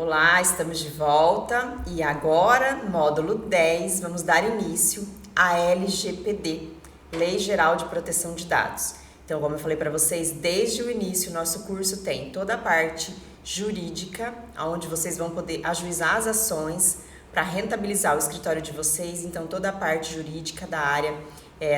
Olá, estamos de volta e agora, módulo 10, vamos dar início à LGPD, Lei Geral de Proteção de Dados. Então, como eu falei para vocês, desde o início, nosso curso tem toda a parte jurídica, onde vocês vão poder ajuizar as ações para rentabilizar o escritório de vocês, então toda a parte jurídica da área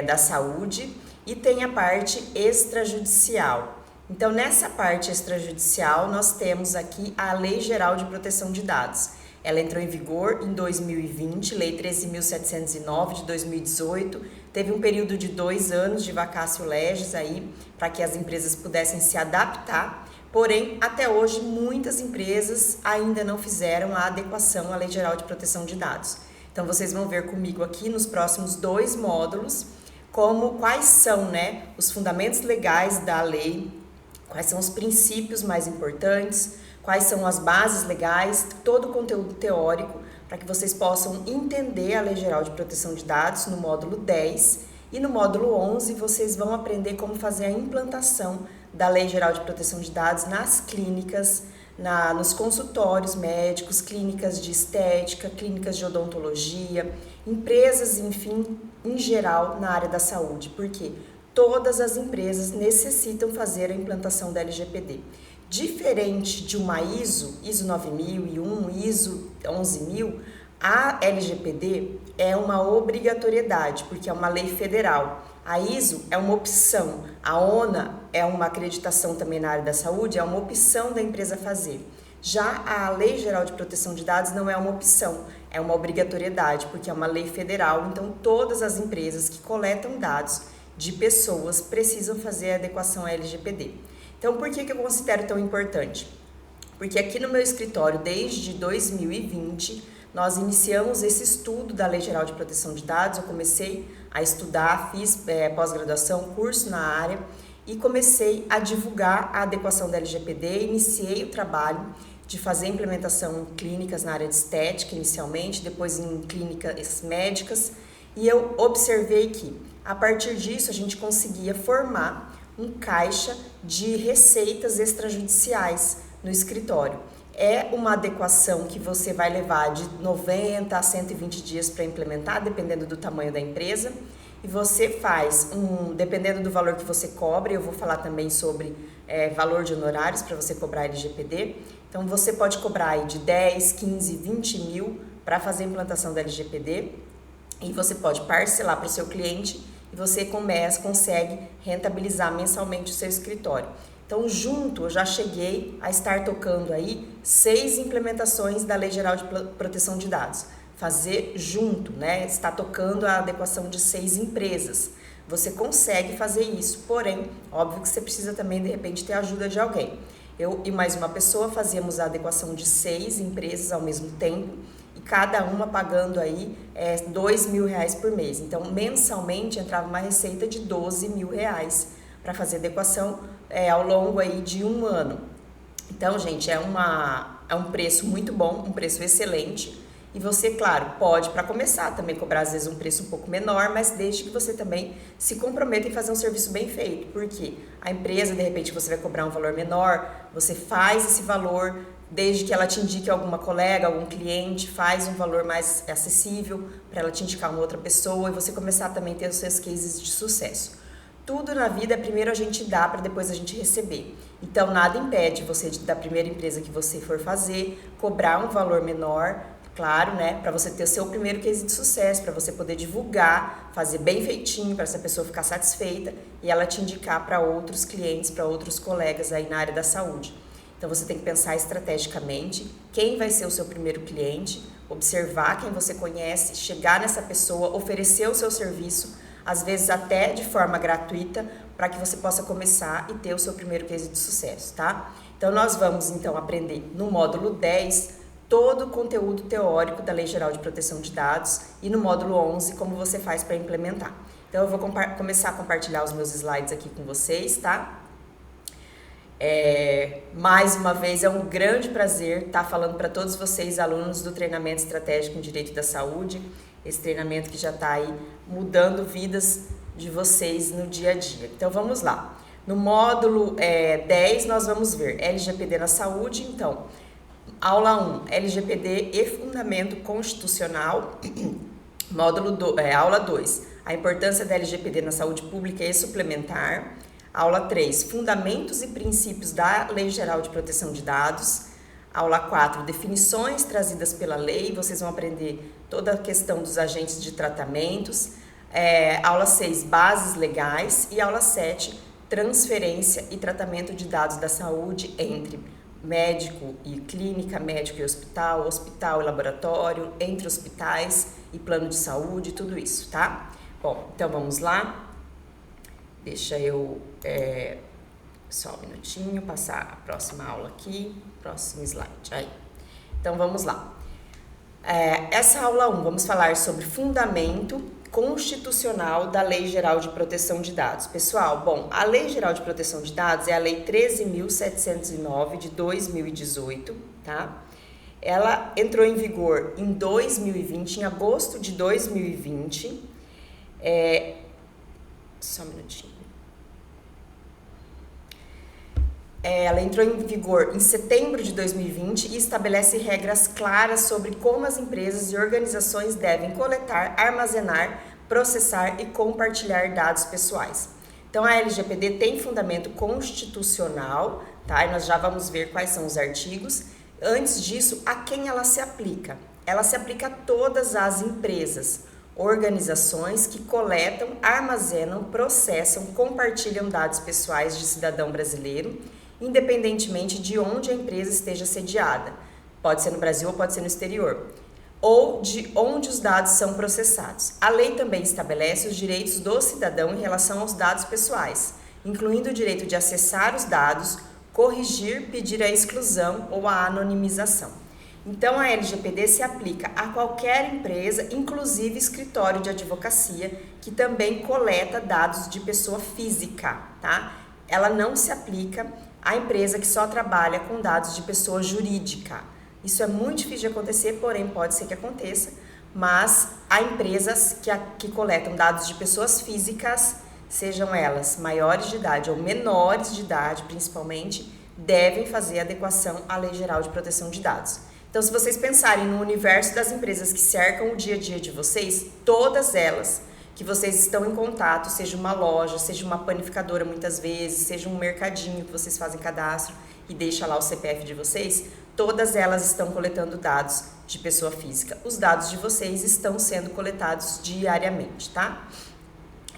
da saúde, e tem a parte extrajudicial. Então, nessa parte extrajudicial, nós temos aqui a Lei Geral de Proteção de Dados. Ela entrou em vigor em 2020, Lei 13.709 de 2018, teve um período de 2 anos de vacatio legis aí, para que as empresas pudessem se adaptar, porém, até hoje, muitas empresas ainda não fizeram a adequação à Lei Geral de Proteção de Dados. Então, vocês vão ver comigo aqui nos próximos 2 módulos, quais são, os fundamentos legais da lei, quais são os princípios mais importantes, quais são as bases legais, todo o conteúdo teórico, para que vocês possam entender a Lei Geral de Proteção de Dados no módulo 10, e no módulo 11 vocês vão aprender como fazer a implantação da Lei Geral de Proteção de Dados nas clínicas, nos consultórios médicos, clínicas de estética, clínicas de odontologia, empresas, enfim, em geral na área da saúde. Por quê? Todas as empresas necessitam fazer a implantação da LGPD. Diferente de uma ISO 9001, ISO 11000, a LGPD é uma obrigatoriedade, porque é uma lei federal. A ISO é uma opção, a ONA é uma acreditação também na área da saúde, é uma opção da empresa fazer. Já a Lei Geral de Proteção de Dados não é uma opção, é uma obrigatoriedade, porque é uma lei federal, então todas as empresas que coletam dados de pessoas precisam fazer a adequação à LGPD. Então, por que eu considero tão importante? Porque aqui no meu escritório, desde 2020, nós iniciamos esse estudo da Lei Geral de Proteção de Dados. Eu comecei a estudar, fiz pós-graduação, curso na área e comecei a divulgar a adequação da LGPD. Iniciei o trabalho de fazer implementação em clínicas na área de estética inicialmente, depois em clínicas médicas, e eu observei que a partir disso a gente conseguia formar um caixa de receitas extrajudiciais no escritório. É uma adequação que você vai levar de 90 a 120 dias para implementar, dependendo do tamanho da empresa, e você faz, dependendo do valor que você cobra, eu vou falar também sobre valor de honorários para você cobrar LGPD, então você pode cobrar aí de 10, 15, 20 mil para fazer a implantação da LGPD, e você pode parcelar para o seu cliente e você consegue rentabilizar mensalmente o seu escritório. Então, junto, eu já cheguei a estar tocando aí 6 implementações da Lei Geral de Proteção de Dados. Fazer junto, está tocando a adequação de 6 empresas. Você consegue fazer isso, porém, óbvio que você precisa também, de repente, ter a ajuda de alguém. Eu e mais uma pessoa fazíamos a adequação de 6 empresas ao mesmo tempo, e cada uma pagando aí R$2.000 por mês. Então, mensalmente entrava uma receita de R$12.000 para fazer adequação ao longo aí de 1 ano. Então, gente, é um preço muito bom, um preço excelente. E você, claro, pode, para começar, também cobrar às vezes um preço um pouco menor, mas desde que você também se comprometa em fazer um serviço bem feito. Porque a empresa, de repente, você vai cobrar um valor menor, você faz esse valor, desde que ela te indique alguma colega, algum cliente, faz um valor mais acessível para ela te indicar uma outra pessoa e você começar também a ter os seus cases de sucesso. Tudo na vida, primeiro a gente dá para depois a gente receber. Então, nada impede você, da primeira empresa que você for fazer, cobrar um valor menor, claro, para você ter o seu primeiro case de sucesso, para você poder divulgar, fazer bem feitinho, para essa pessoa ficar satisfeita e ela te indicar para outros clientes, para outros colegas aí na área da saúde. Então, você tem que pensar estrategicamente quem vai ser o seu primeiro cliente, observar quem você conhece, chegar nessa pessoa, oferecer o seu serviço, às vezes até de forma gratuita, para que você possa começar e ter o seu primeiro case de sucesso, tá? Então, nós vamos, então, aprender no módulo 10 todo o conteúdo teórico da Lei Geral de Proteção de Dados e no módulo 11 como você faz para implementar. Então, eu vou começar a compartilhar os meus slides aqui com vocês, tá? Mais uma vez, é um grande prazer estar falando para todos vocês, alunos do treinamento estratégico em Direito da Saúde, esse treinamento que já está aí mudando vidas de vocês no dia a dia. Então, vamos lá. No módulo 10, nós vamos ver LGPD na saúde. Então, Aula 1, LGPD e Fundamento Constitucional. Aula 2, a importância da LGPD na saúde pública e suplementar. Aula 3, Fundamentos e princípios da Lei Geral de Proteção de Dados. Aula 4, definições trazidas pela lei. Vocês vão aprender toda a questão dos agentes de tratamentos. Aula 6, bases legais. E aula 7, transferência e tratamento de dados da saúde entre médico e clínica, médico e hospital, hospital e laboratório, entre hospitais e plano de saúde, tudo isso, tá? Bom, então vamos lá. Deixa eu, só um minutinho, passar a próxima aula aqui, próximo slide, aí. Então vamos lá. Essa aula 1, vamos falar sobre fundamento constitucional da Lei Geral de Proteção de Dados. Pessoal, bom, a Lei Geral de Proteção de Dados é a Lei 13.709 de 2018, tá? Ela entrou em vigor em 2020, em agosto de 2020. Só um minutinho. Ela entrou em vigor em setembro de 2020 e estabelece regras claras sobre como as empresas e organizações devem coletar, armazenar, processar e compartilhar dados pessoais. Então, a LGPD tem fundamento constitucional, tá? E nós já vamos ver quais são os artigos. Antes disso, a quem ela se aplica? Ela se aplica a todas as empresas, organizações que coletam, armazenam, processam, compartilham dados pessoais de cidadão brasileiro, independentemente de onde a empresa esteja sediada. Pode ser no Brasil ou pode ser no exterior. Ou de onde os dados são processados. A lei também estabelece os direitos do cidadão em relação aos dados pessoais, incluindo o direito de acessar os dados, corrigir, pedir a exclusão ou a anonimização. Então, a LGPD se aplica a qualquer empresa, inclusive escritório de advocacia, que também coleta dados de pessoa física, tá? Ela não se aplica à empresa que só trabalha com dados de pessoa jurídica. Isso é muito difícil de acontecer, porém pode ser que aconteça, mas há empresas que coletam dados de pessoas físicas, sejam elas maiores de idade ou menores de idade, principalmente, devem fazer adequação à Lei Geral de Proteção de Dados. Então, se vocês pensarem no universo das empresas que cercam o dia a dia de vocês, todas elas que vocês estão em contato, seja uma loja, seja uma panificadora muitas vezes, seja um mercadinho que vocês fazem cadastro e deixa lá o CPF de vocês, todas elas estão coletando dados de pessoa física. Os dados de vocês estão sendo coletados diariamente, tá?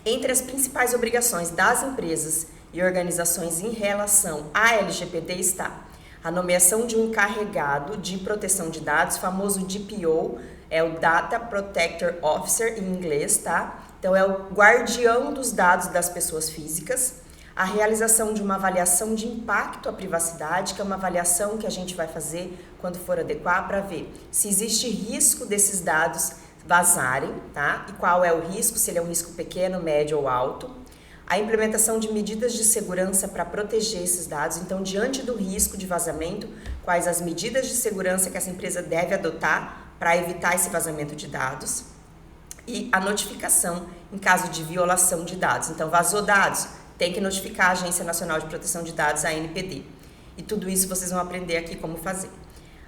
Entre as principais obrigações das empresas e organizações em relação à LGPD está a nomeação de um encarregado de proteção de dados, famoso DPO, é o Data Protector Officer em inglês, tá? Então, é o guardião dos dados das pessoas físicas. A realização de uma avaliação de impacto à privacidade, que é uma avaliação que a gente vai fazer quando for adequar para ver se existe risco desses dados vazarem, tá? E qual é o risco, se ele é um risco pequeno, médio ou alto. A implementação de medidas de segurança para proteger esses dados. Então, diante do risco de vazamento, quais as medidas de segurança que essa empresa deve adotar para evitar esse vazamento de dados. E a notificação em caso de violação de dados. Então, vazou dados, tem que notificar a Agência Nacional de Proteção de Dados, a ANPD. E tudo isso vocês vão aprender aqui como fazer.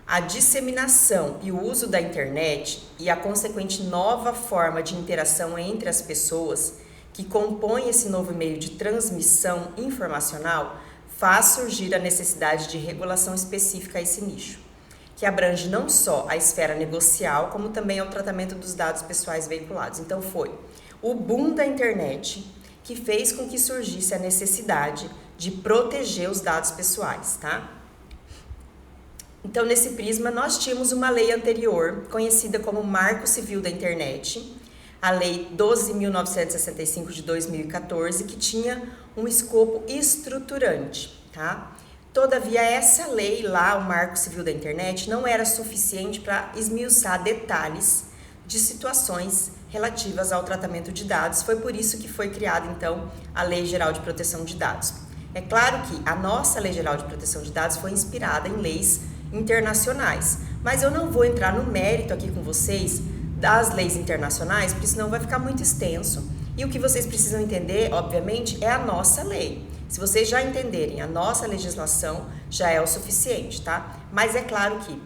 A disseminação e o uso da internet e a consequente nova forma de interação entre as pessoas que compõem esse novo meio de transmissão informacional faz surgir a necessidade de regulação específica a esse nicho, que abrange não só a esfera negocial, como também o tratamento dos dados pessoais veiculados. Então, foi o boom da internet que fez com que surgisse a necessidade de proteger os dados pessoais, tá? Então, nesse prisma, nós tínhamos uma lei anterior, conhecida como Marco Civil da Internet, a Lei 12.965 de 2014, que tinha um escopo estruturante, tá? Todavia, essa lei lá, o Marco Civil da Internet, não era suficiente para esmiuçar detalhes de situações relativas ao tratamento de dados. Foi por isso que foi criada, então, a Lei Geral de Proteção de Dados. É claro que a nossa Lei Geral de Proteção de Dados foi inspirada em leis internacionais, mas eu não vou entrar no mérito aqui com vocês das leis internacionais, porque senão vai ficar muito extenso. E o que vocês precisam entender, obviamente, é a nossa lei. Se vocês já entenderem a nossa legislação, já é o suficiente, tá? Mas é claro que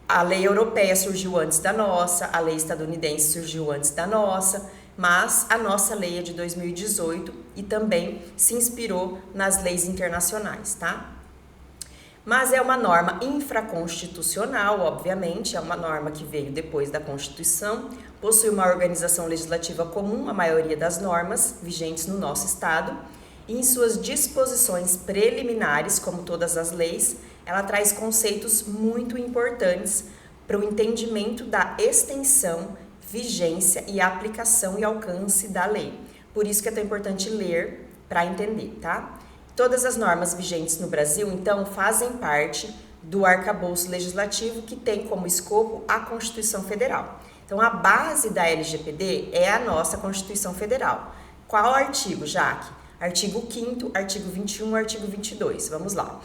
a lei europeia surgiu antes da nossa, a lei estadunidense surgiu antes da nossa, mas a nossa lei é de 2018 e também se inspirou nas leis internacionais, tá? Mas é uma norma infraconstitucional, obviamente, é uma norma que veio depois da Constituição, possui uma organização legislativa comum à maioria das normas vigentes no nosso Estado, e em suas disposições preliminares, como todas as leis, ela traz conceitos muito importantes para o entendimento da extensão, vigência e aplicação e alcance da lei. Por isso que é tão importante ler para entender, tá? Todas as normas vigentes no Brasil, então, fazem parte do arcabouço legislativo que tem como escopo a Constituição Federal. Então, a base da LGPD é a nossa Constituição Federal. Qual artigo, Jaque? Artigo 5º, artigo 21, artigo 22. Vamos lá.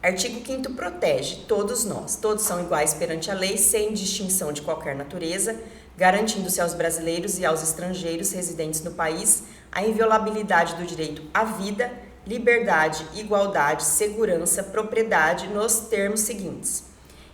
Artigo 5º protege todos nós. Todos são iguais perante a lei, sem distinção de qualquer natureza, garantindo-se aos brasileiros e aos estrangeiros residentes no país a inviolabilidade do direito à vida, liberdade, igualdade, segurança, propriedade nos termos seguintes.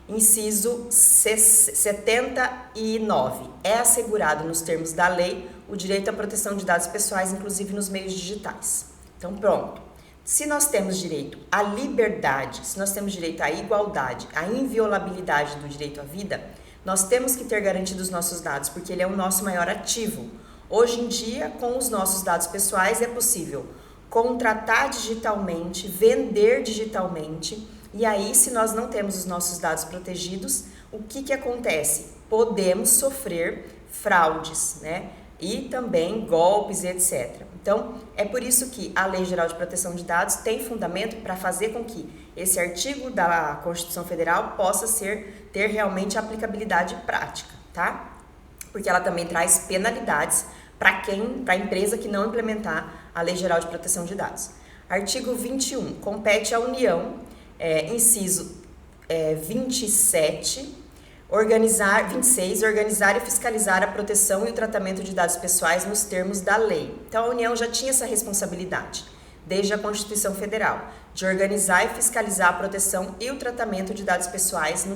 Inciso 79. É assegurado nos termos da lei o direito à proteção de dados pessoais, inclusive nos meios digitais. Então, pronto. Se nós temos direito à liberdade, se nós temos direito à igualdade, à inviolabilidade do direito à vida, nós temos que ter garantido os nossos dados, porque ele é o nosso maior ativo. Hoje em dia, com os nossos dados pessoais, é possível contratar digitalmente, vender digitalmente, e aí, se nós não temos os nossos dados protegidos, o que acontece? Podemos sofrer fraudes, né? E também golpes, etc. Então, é por isso que a Lei Geral de Proteção de Dados tem fundamento para fazer com que esse artigo da Constituição Federal possa ter realmente aplicabilidade prática, tá? Porque ela também traz penalidades para a empresa que não implementar a Lei Geral de Proteção de Dados. Artigo 21, compete à União, inciso 27, organizar e fiscalizar a proteção e o tratamento de dados pessoais nos termos da lei. Então, a União já tinha essa responsabilidade, desde a Constituição Federal, de organizar e fiscalizar a proteção e o tratamento de dados pessoais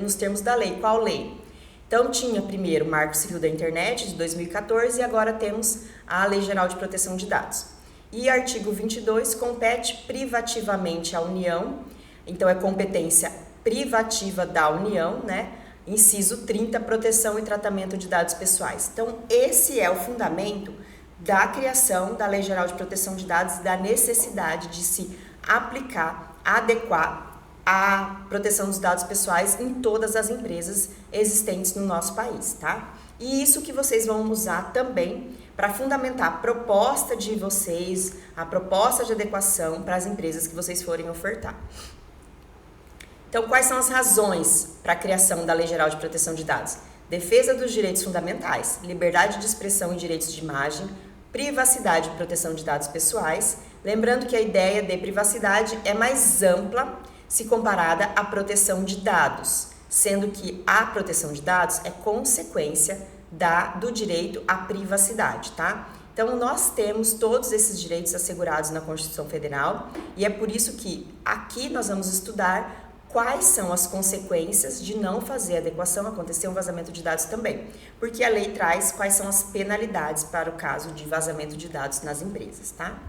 nos termos da lei. Qual lei? Então, tinha primeiro o Marco Civil da Internet, de 2014, e agora temos a Lei Geral de Proteção de Dados. E artigo 22, compete privativamente à União, então é competência privativa da União, né? Inciso 30, proteção e tratamento de dados pessoais. Então, esse é o fundamento da criação da Lei Geral de Proteção de Dados e da necessidade de se aplicar, adequar a proteção dos dados pessoais em todas as empresas existentes no nosso país, tá? E isso que vocês vão usar também para fundamentar a proposta de vocês, a proposta de adequação para as empresas que vocês forem ofertar. Então, quais são as razões para a criação da Lei Geral de Proteção de Dados? Defesa dos direitos fundamentais, liberdade de expressão e direitos de imagem, privacidade e proteção de dados pessoais. Lembrando que a ideia de privacidade é mais ampla se comparada à proteção de dados, sendo que a proteção de dados é consequência do direito à privacidade, tá? Então, nós temos todos esses direitos assegurados na Constituição Federal e é por isso que aqui nós vamos estudar quais são as consequências de não fazer adequação, acontecer um vazamento de dados também, porque a lei traz quais são as penalidades para o caso de vazamento de dados nas empresas, tá?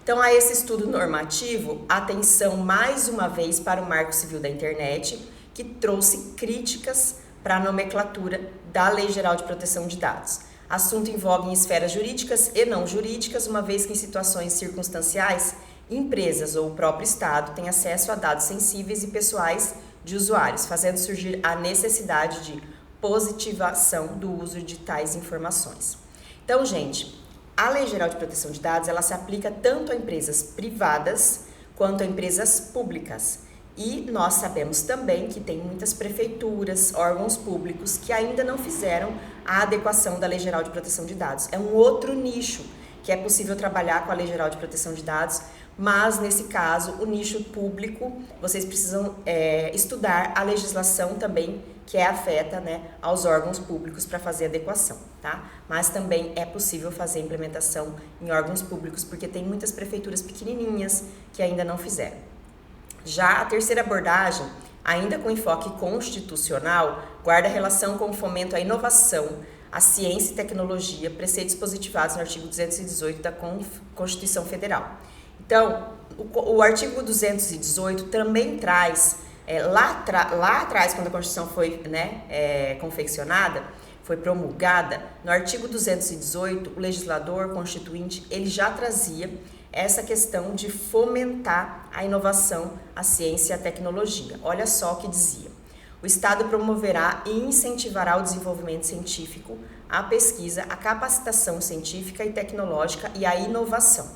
Então, a esse estudo normativo, atenção mais uma vez para o Marco Civil da Internet, que trouxe críticas para a nomenclatura da Lei Geral de Proteção de Dados. Assunto em voga em esferas jurídicas e não jurídicas, uma vez que em situações circunstanciais, empresas ou o próprio Estado têm acesso a dados sensíveis e pessoais de usuários, fazendo surgir a necessidade de positivação do uso de tais informações. Então, gente, a Lei Geral de Proteção de Dados, ela se aplica tanto a empresas privadas quanto a empresas públicas. E nós sabemos também que tem muitas prefeituras, órgãos públicos que ainda não fizeram a adequação da Lei Geral de Proteção de Dados. É um outro nicho que é possível trabalhar com a Lei Geral de Proteção de Dados, mas nesse caso, o nicho público, vocês precisam estudar a legislação também que afeta, né, aos órgãos públicos para fazer adequação, tá? Mas também é possível fazer implementação em órgãos públicos, porque tem muitas prefeituras pequenininhas que ainda não fizeram. Já a terceira abordagem, ainda com enfoque constitucional, guarda relação com o fomento à inovação, à ciência e tecnologia, preceitos positivados no artigo 218 da Constituição Federal. Então, o artigo 218 também traz, lá atrás, quando a Constituição foi confeccionada, foi promulgada, no artigo 218, o legislador constituinte, ele já trazia essa questão de fomentar a inovação, a ciência e a tecnologia. Olha só o que dizia. O Estado promoverá e incentivará o desenvolvimento científico, a pesquisa, a capacitação científica e tecnológica e a inovação.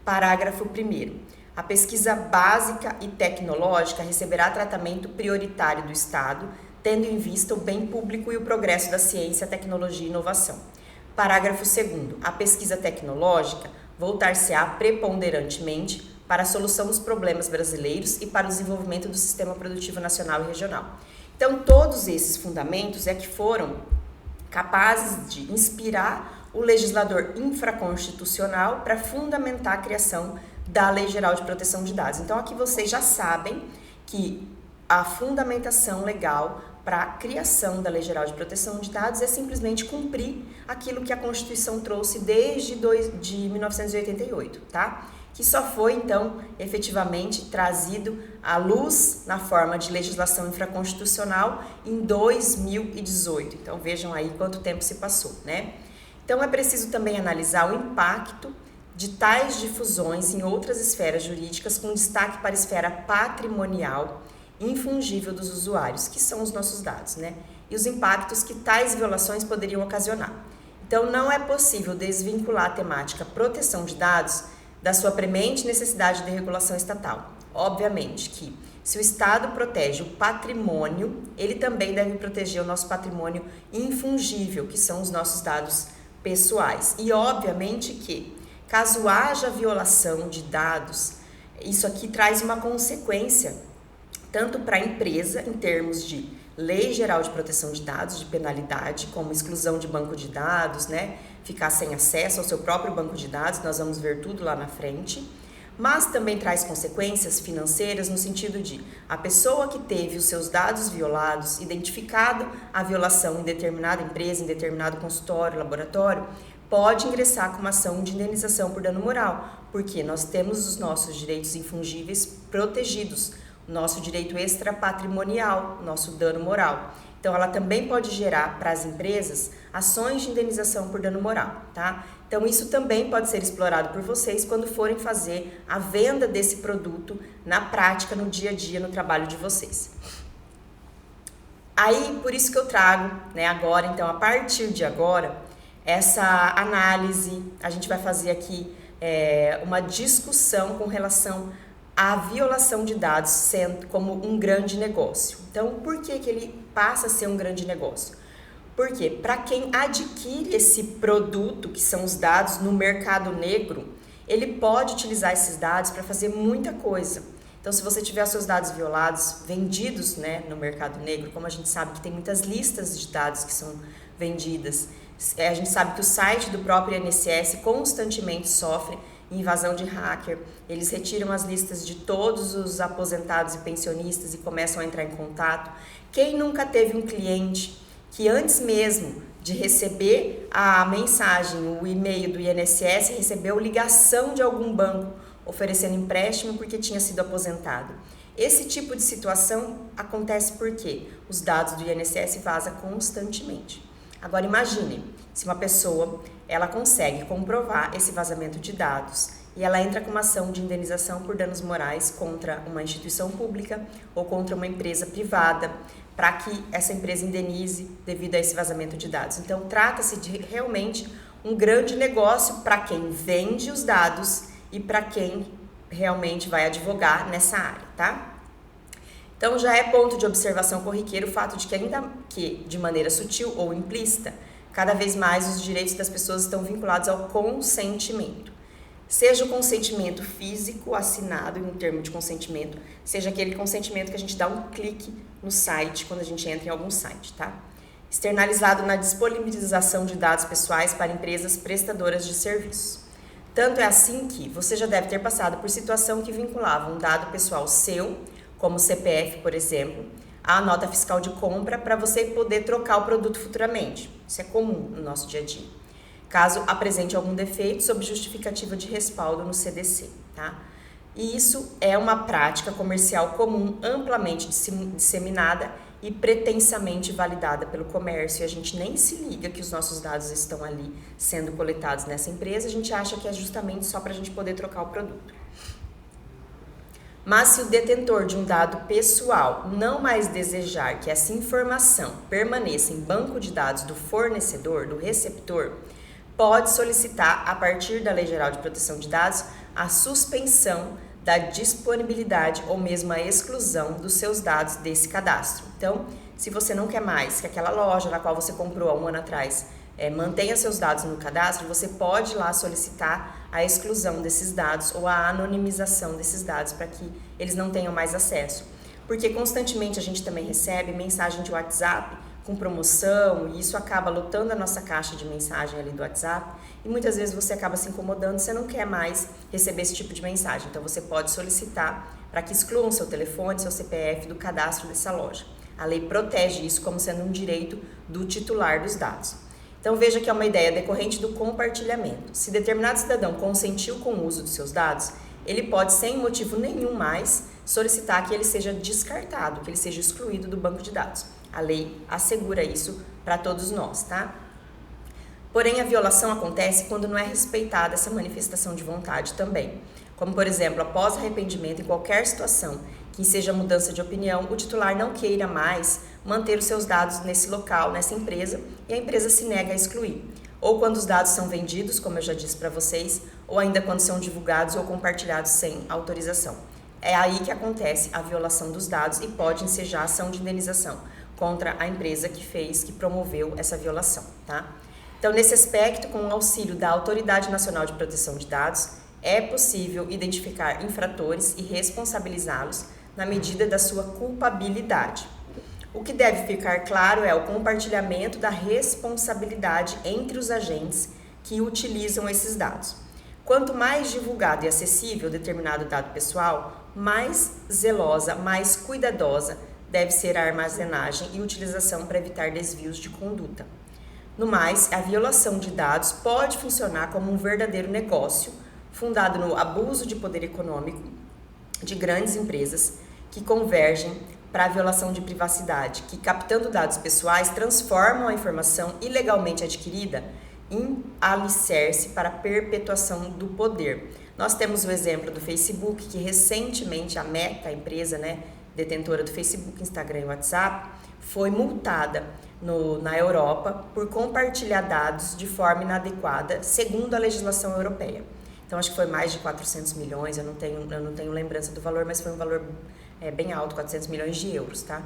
Parágrafo 1º. A pesquisa básica e tecnológica receberá tratamento prioritário do Estado, tendo em vista o bem público e o progresso da ciência, tecnologia e inovação. Parágrafo 2º. A pesquisa tecnológica voltar-se-á preponderantemente para a solução dos problemas brasileiros e para o desenvolvimento do sistema produtivo nacional e regional. Então, todos esses fundamentos que foram capazes de inspirar o legislador infraconstitucional para fundamentar a criação da Lei Geral de Proteção de Dados. Então, aqui vocês já sabem que a fundamentação legal para a criação da Lei Geral de Proteção de Dados é simplesmente cumprir aquilo que a Constituição trouxe desde 1988, tá? Que só foi, então, efetivamente trazido à luz na forma de legislação infraconstitucional em 2018. Então, vejam aí quanto tempo se passou, né? Então, é preciso também analisar o impacto de tais difusões em outras esferas jurídicas, com destaque para a esfera patrimonial infungível dos usuários, que são os nossos dados, né? E os impactos que tais violações poderiam ocasionar. Então, não é possível desvincular a temática proteção de dados da sua premente necessidade de regulação estatal. Obviamente que, se o Estado protege o patrimônio, ele também deve proteger o nosso patrimônio infungível, que são os nossos dados pessoais. E, obviamente que, caso haja violação de dados, isso aqui traz uma consequência tanto para a empresa, em termos de Lei Geral de Proteção de Dados, de penalidade, como exclusão de banco de dados, né? Ficar sem acesso ao seu próprio banco de dados, nós vamos ver tudo lá na frente. Mas também traz consequências financeiras no sentido de a pessoa que teve os seus dados violados, identificado a violação em determinada empresa, em determinado consultório, laboratório, pode ingressar com uma ação de indenização por dano moral, porque nós temos os nossos direitos infungíveis protegidos, nosso direito extrapatrimonial, nosso dano moral. Então, ela também pode gerar para as empresas ações de indenização por dano moral, tá? Então, isso também pode ser explorado por vocês quando forem fazer a venda desse produto na prática, no dia a dia, no trabalho de vocês. Aí, por isso que eu trago, né, agora, então, a partir de agora, essa análise, a gente vai fazer aqui uma discussão com relação a violação de dados sendo como um grande negócio. Então, por que ele passa a ser um grande negócio? Porque para quem adquire esse produto, que são os dados no mercado negro, ele pode utilizar esses dados para fazer muita coisa. Então, se você tiver os seus dados violados, vendidos, né, no mercado negro, como a gente sabe que tem muitas listas de dados que são vendidas, a gente sabe que o site do próprio INSS constantemente sofre invasão de hacker, eles retiram as listas de todos os aposentados e pensionistas e começam a entrar em contato. Quem nunca teve um cliente que antes mesmo de receber a mensagem, o e-mail do INSS, recebeu ligação de algum banco oferecendo empréstimo porque tinha sido aposentado? Esse tipo de situação acontece porque os dados do INSS vazam constantemente. Agora imagine, se uma pessoa ela consegue comprovar esse vazamento de dados e ela entra com uma ação de indenização por danos morais contra uma instituição pública ou contra uma empresa privada, para que essa empresa indenize devido a esse vazamento de dados. Então, trata-se de realmente um grande negócio para quem vende os dados e para quem realmente vai advogar nessa área, tá? Então, já é ponto de observação corriqueiro o fato de que, ainda que de maneira sutil ou implícita, cada vez mais os direitos das pessoas estão vinculados ao consentimento. Seja o consentimento físico assinado em um termo de consentimento, seja aquele consentimento que a gente dá um clique no site quando a gente entra em algum site, tá? Externalizado na disponibilização de dados pessoais para empresas prestadoras de serviços. Tanto é assim que você já deve ter passado por situação que vinculava um dado pessoal seu, como o CPF, por exemplo, à nota fiscal de compra para você poder trocar o produto futuramente. Isso é comum no nosso dia a dia. Caso apresente algum defeito sob justificativa de respaldo no CDC, tá? E isso é uma prática comercial comum, amplamente disseminada e pretensamente validada pelo comércio, e a gente nem se liga que os nossos dados estão ali sendo coletados nessa empresa, a gente acha que é justamente só para a gente poder trocar o produto. Mas se o detentor de um dado pessoal não mais desejar que essa informação permaneça em banco de dados do fornecedor, do receptor, pode solicitar, a partir da Lei Geral de Proteção de Dados, a suspensão da disponibilidade ou mesmo a exclusão dos seus dados desse cadastro. Então, se você não quer mais que aquela loja na qual você comprou há um ano atrás mantenha seus dados no cadastro, você pode ir lá solicitar a exclusão desses dados ou a anonimização desses dados para que eles não tenham mais acesso. Porque constantemente a gente também recebe mensagem de WhatsApp com promoção e isso acaba lotando a nossa caixa de mensagem ali do WhatsApp e muitas vezes você acaba se incomodando, você não quer mais receber esse tipo de mensagem. Então você pode solicitar para que excluam seu telefone, seu CPF do cadastro dessa loja. A lei protege isso como sendo um direito do titular dos dados. Então veja que é uma ideia decorrente do compartilhamento. Se determinado cidadão consentiu com o uso dos seus dados, ele pode sem motivo nenhum mais solicitar que ele seja descartado, que ele seja excluído do banco de dados. A lei assegura isso para todos nós, tá? Porém, a violação acontece quando não é respeitada essa manifestação de vontade também. Como, por exemplo, após arrependimento em qualquer situação, que seja mudança de opinião, o titular não queira mais manter os seus dados nesse local, nessa empresa, e a empresa se nega a excluir. Ou quando os dados são vendidos, como eu já disse para vocês, ou ainda quando são divulgados ou compartilhados sem autorização. É aí que acontece a violação dos dados e pode ensejar ação de indenização contra a empresa que promoveu essa violação, tá? Então, nesse aspecto, com o auxílio da Autoridade Nacional de Proteção de Dados, é possível identificar infratores e responsabilizá-los na medida da sua culpabilidade. O que deve ficar claro é o compartilhamento da responsabilidade entre os agentes que utilizam esses dados. Quanto mais divulgado e acessível determinado dado pessoal, mais zelosa, mais cuidadosa deve ser a armazenagem e utilização para evitar desvios de conduta. No mais, a violação de dados pode funcionar como um verdadeiro negócio, fundado no abuso de poder econômico de grandes empresas que convergem para a violação de privacidade, que captando dados pessoais transformam a informação ilegalmente adquirida em alicerce para a perpetuação do poder. Nós temos o exemplo do Facebook, que recentemente a Meta, a empresa, detentora do Facebook, Instagram e WhatsApp, foi multada na Europa por compartilhar dados de forma inadequada, segundo a legislação europeia. Então, acho que foi mais de 400 milhões, eu não tenho lembrança do valor, mas foi um valor bem alto, 400 milhões de euros, tá?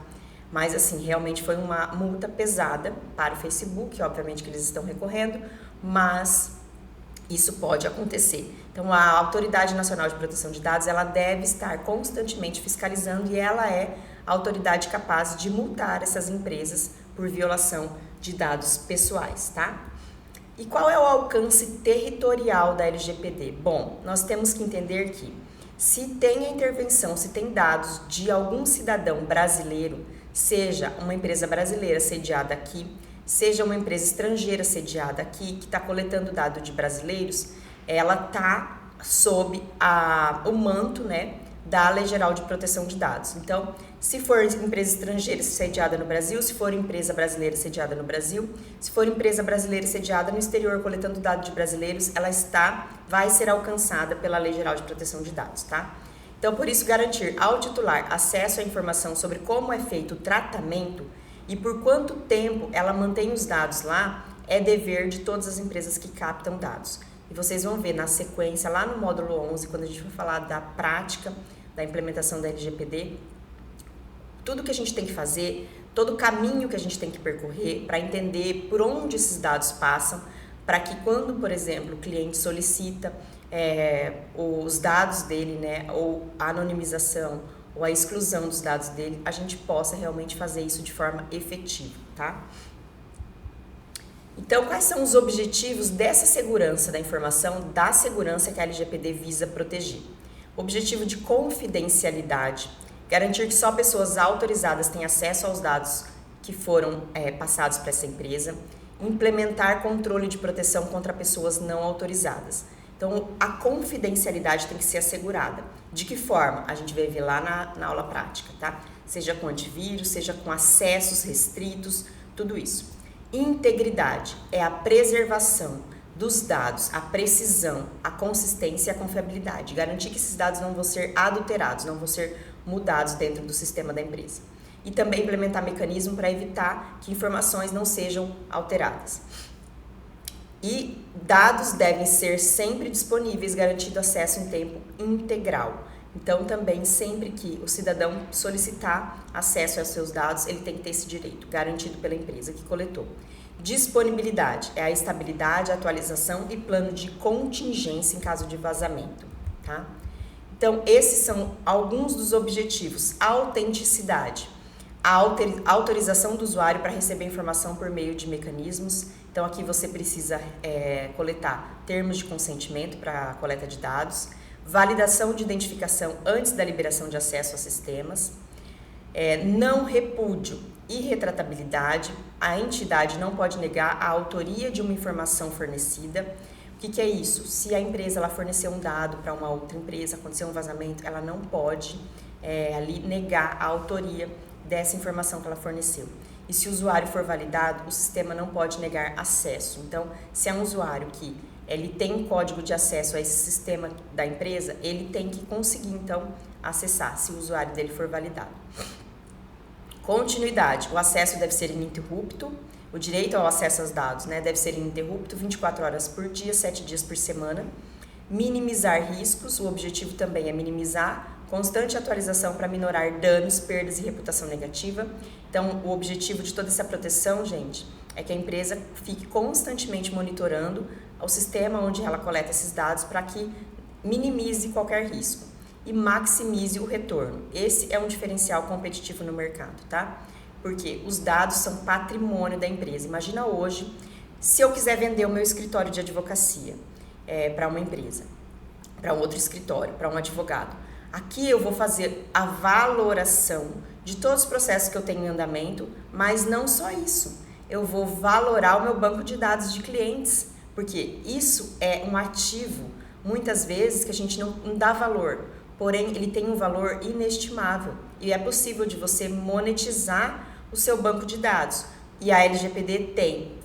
Mas, assim, realmente foi uma multa pesada para o Facebook, obviamente que eles estão recorrendo, mas isso pode acontecer. Então, a Autoridade Nacional de Proteção de Dados, ela deve estar constantemente fiscalizando e ela é a autoridade capaz de multar essas empresas por violação de dados pessoais, tá? E qual é o alcance territorial da LGPD? Bom, nós temos que entender que se tem a intervenção, se tem dados de algum cidadão brasileiro, seja uma empresa brasileira sediada aqui, seja uma empresa estrangeira sediada aqui, que está coletando dado de brasileiros, ela está sob o manto, da Lei Geral de Proteção de Dados. Então, se for empresa estrangeira sediada no Brasil, se for empresa brasileira sediada no Brasil, se for empresa brasileira sediada no exterior coletando dados de brasileiros, ela vai ser alcançada pela Lei Geral de Proteção de Dados, tá? Então, por isso, garantir ao titular acesso à informação sobre como é feito o tratamento e por quanto tempo ela mantém os dados lá é dever de todas as empresas que captam dados. E vocês vão ver na sequência, lá no módulo 11, quando a gente for falar da prática da implementação da LGPD, tudo que a gente tem que fazer, todo o caminho que a gente tem que percorrer para entender por onde esses dados passam, para que quando, por exemplo, o cliente solicita os dados dele, ou a anonimização, ou a exclusão dos dados dele, a gente possa realmente fazer isso de forma efetiva, tá? Então, quais são os objetivos dessa segurança da informação, da segurança que a LGPD visa proteger? Objetivo de confidencialidade, garantir que só pessoas autorizadas têm acesso aos dados que foram passados para essa empresa, implementar controle de proteção contra pessoas não autorizadas. Então, a confidencialidade tem que ser assegurada. De que forma? A gente vai ver lá na aula prática, tá? Seja com antivírus, seja com acessos restritos, tudo isso. Integridade é a preservação dos dados, a precisão, a consistência e a confiabilidade. Garantir que esses dados não vão ser adulterados, não vão ser mudados dentro do sistema da empresa. E também implementar mecanismo para evitar que informações não sejam alteradas. E dados devem ser sempre disponíveis, garantido acesso em tempo integral. Então, também, sempre que o cidadão solicitar acesso aos seus dados, ele tem que ter esse direito, garantido pela empresa que coletou. Disponibilidade é a estabilidade, atualização e plano de contingência em caso de vazamento, tá? Então, esses são alguns dos objetivos. Autenticidade, a autorização do usuário para receber informação por meio de mecanismos. Então, aqui você precisa coletar termos de consentimento para a coleta de dados, validação de identificação antes da liberação de acesso a sistemas, não repúdio e retratabilidade, a entidade não pode negar a autoria de uma informação fornecida. O que é isso? Se a empresa ela forneceu um dado para uma outra empresa, aconteceu um vazamento, ela não pode ali negar a autoria dessa informação que ela forneceu. E se o usuário for validado, o sistema não pode negar acesso. Então, se é um usuário que ele tem um código de acesso a esse sistema da empresa, ele tem que conseguir, então, acessar, se o usuário dele for validado. Continuidade. O acesso deve ser ininterrupto. O direito ao acesso aos dados, né, deve ser ininterrupto 24 horas por dia, 7 dias por semana. Minimizar riscos. O objetivo também é minimizar. Constante atualização para minorar danos, perdas e reputação negativa. Então, o objetivo de toda essa proteção, gente, é que a empresa fique constantemente monitorando o sistema onde ela coleta esses dados para que minimize qualquer risco e maximize o retorno. Esse é um diferencial competitivo no mercado, tá? Porque os dados são patrimônio da empresa. Imagina hoje, se eu quiser vender o meu escritório de advocacia para uma empresa, para um outro escritório, para um advogado. Aqui eu vou fazer a valoração de todos os processos que eu tenho em andamento, mas não só isso. Eu vou valorar o meu banco de dados de clientes, porque isso é um ativo, muitas vezes, que a gente não dá valor, porém ele tem um valor inestimável e é possível de você monetizar o seu banco de dados. E a LGPD tem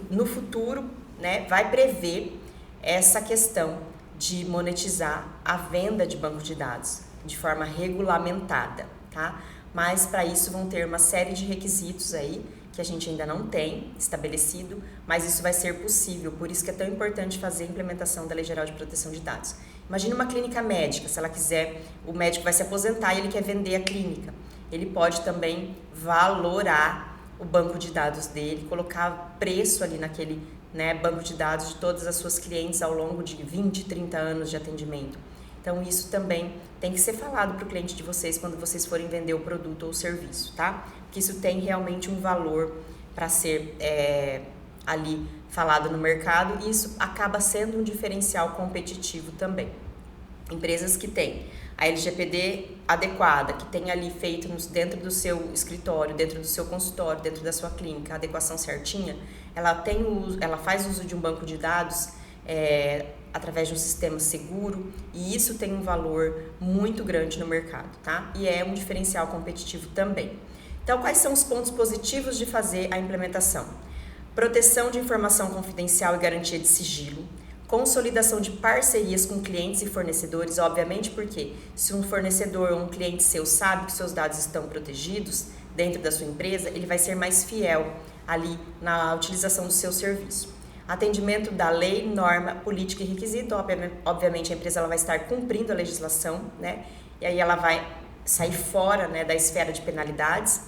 no futuro, né, vai prever essa questão de monetizar a venda de banco de dados de forma regulamentada, tá? Mas para isso vão ter uma série de requisitos aí que a gente ainda não tem estabelecido, mas isso vai ser possível, por isso que é tão importante fazer a implementação da Lei Geral de Proteção de Dados. Imagina uma clínica médica, se ela quiser, o médico vai se aposentar e ele quer vender a clínica. Ele pode também valorar o banco de dados dele, colocar preço ali naquele, né, banco de dados de todas as suas clientes ao longo de 20, 30 anos de atendimento. Então, isso também tem que ser falado para o cliente de vocês quando vocês forem vender o produto ou o serviço, tá? Porque isso tem realmente um valor para ser ali falado no mercado e isso acaba sendo um diferencial competitivo também. Empresas que têm a LGPD adequada, que tem ali feito dentro do seu escritório, dentro do seu consultório, dentro da sua clínica, a adequação certinha, ela faz uso de um banco de dados através de um sistema seguro e isso tem um valor muito grande no mercado, tá? E é um diferencial competitivo também. Então, quais são os pontos positivos de fazer a implementação? Proteção de informação confidencial e garantia de sigilo. Consolidação de parcerias com clientes e fornecedores, obviamente, porque se um fornecedor ou um cliente seu sabe que seus dados estão protegidos dentro da sua empresa, ele vai ser mais fiel ali na utilização do seu serviço. Atendimento da lei, norma, política e requisito. Obviamente, a empresa ela vai estar cumprindo a legislação, né? E aí ela vai sair fora, né, da esfera de penalidades.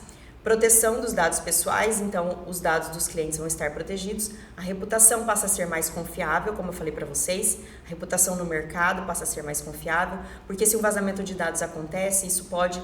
Proteção dos dados pessoais, então os dados dos clientes vão estar protegidos. A reputação passa a ser mais confiável, como eu falei para vocês. A reputação no mercado passa a ser mais confiável, porque se um vazamento de dados acontece, isso pode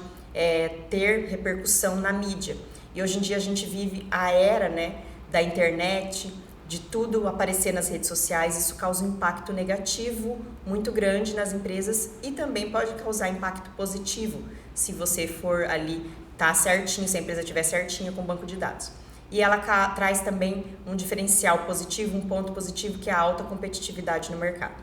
ter repercussão na mídia. E hoje em dia a gente vive a era, né, da internet, de tudo aparecer nas redes sociais. Isso causa um impacto negativo muito grande nas empresas e também pode causar impacto positivo se você for ali, tá certinho, se a empresa estiver certinha com o banco de dados. E ela traz também um diferencial positivo, um ponto positivo, que é a alta competitividade no mercado.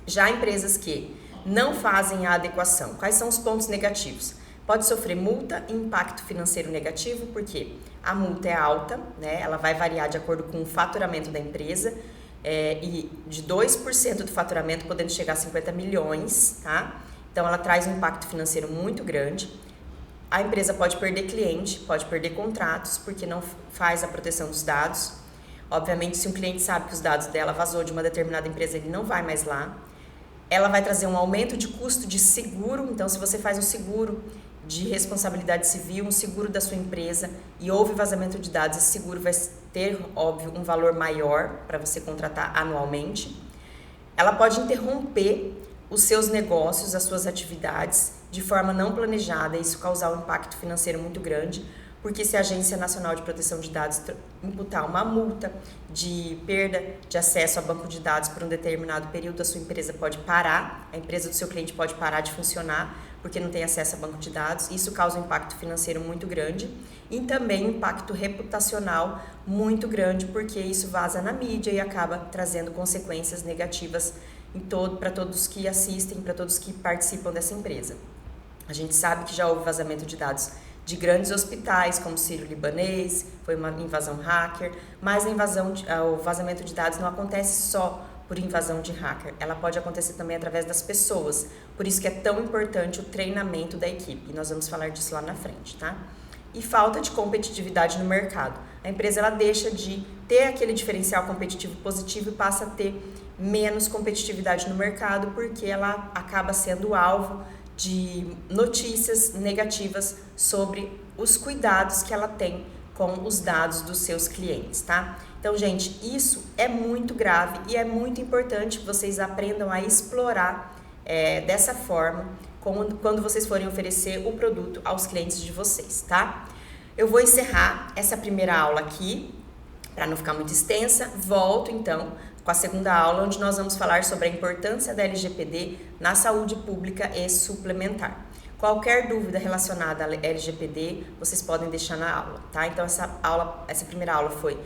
Já empresas que não fazem a adequação, quais são os pontos negativos? Pode sofrer multa e impacto financeiro negativo, porque a multa é alta, né? Ela vai variar de acordo com o faturamento da empresa, e de 2% do faturamento podendo chegar a 50 milhões, tá? Então ela traz um impacto financeiro muito grande. A empresa pode perder cliente, pode perder contratos, porque não faz a proteção dos dados. Obviamente, se um cliente sabe que os dados dela vazou de uma determinada empresa, ele não vai mais lá. Ela vai trazer um aumento de custo de seguro. Então, se você faz um seguro de responsabilidade civil, um seguro da sua empresa, e houve vazamento de dados, esse seguro vai ter, óbvio, um valor maior para você contratar anualmente. Ela pode interromper os seus negócios, as suas atividades, de forma não planejada, e isso causar um impacto financeiro muito grande, porque se a Agência Nacional de Proteção de Dados imputar uma multa de perda de acesso a banco de dados por um determinado período, a sua empresa pode parar, a empresa do seu cliente pode parar de funcionar, porque não tem acesso a banco de dados. Isso causa um impacto financeiro muito grande e também um impacto reputacional muito grande, porque isso vaza na mídia e acaba trazendo consequências negativas para todos que assistem, para todos que participam dessa empresa. A gente sabe que já houve vazamento de dados de grandes hospitais, como Sírio-Libanês, foi uma invasão hacker, mas o vazamento de dados não acontece só por invasão de hacker, ela pode acontecer também através das pessoas, por isso que é tão importante o treinamento da equipe, e nós vamos falar disso lá na frente, tá? E falta de competitividade no mercado. A empresa ela deixa de ter aquele diferencial competitivo positivo e passa a ter menos competitividade no mercado, porque ela acaba sendo alvo de notícias negativas sobre os cuidados que ela tem com os dados dos seus clientes, tá? Então, gente, isso é muito grave e é muito importante que vocês aprendam a explorar dessa forma quando vocês forem oferecer o produto aos clientes de vocês, tá? Eu vou encerrar essa primeira aula aqui, para não ficar muito extensa. Volto, então, com a segunda aula, onde nós vamos falar sobre a importância da LGPD na saúde pública e suplementar. Qualquer dúvida relacionada à LGPD, vocês podem deixar na aula, tá? Então, essa primeira aula foi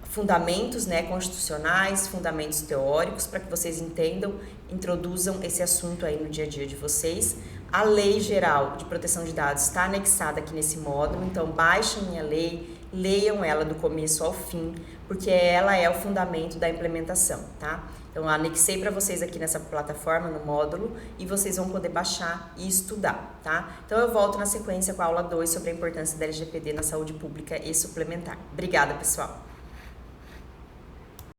fundamentos, né, constitucionais, fundamentos teóricos, para que vocês entendam, introduzam esse assunto aí no dia a dia de vocês. A Lei Geral de Proteção de Dados está anexada aqui nesse módulo, então baixem a lei, leiam ela do começo ao fim, porque ela é o fundamento da implementação, tá? Então, eu anexei para vocês aqui nessa plataforma, no módulo, e vocês vão poder baixar e estudar, tá? Então, eu volto na sequência com a aula 2 sobre a importância da LGPD na saúde pública e suplementar. Obrigada, pessoal!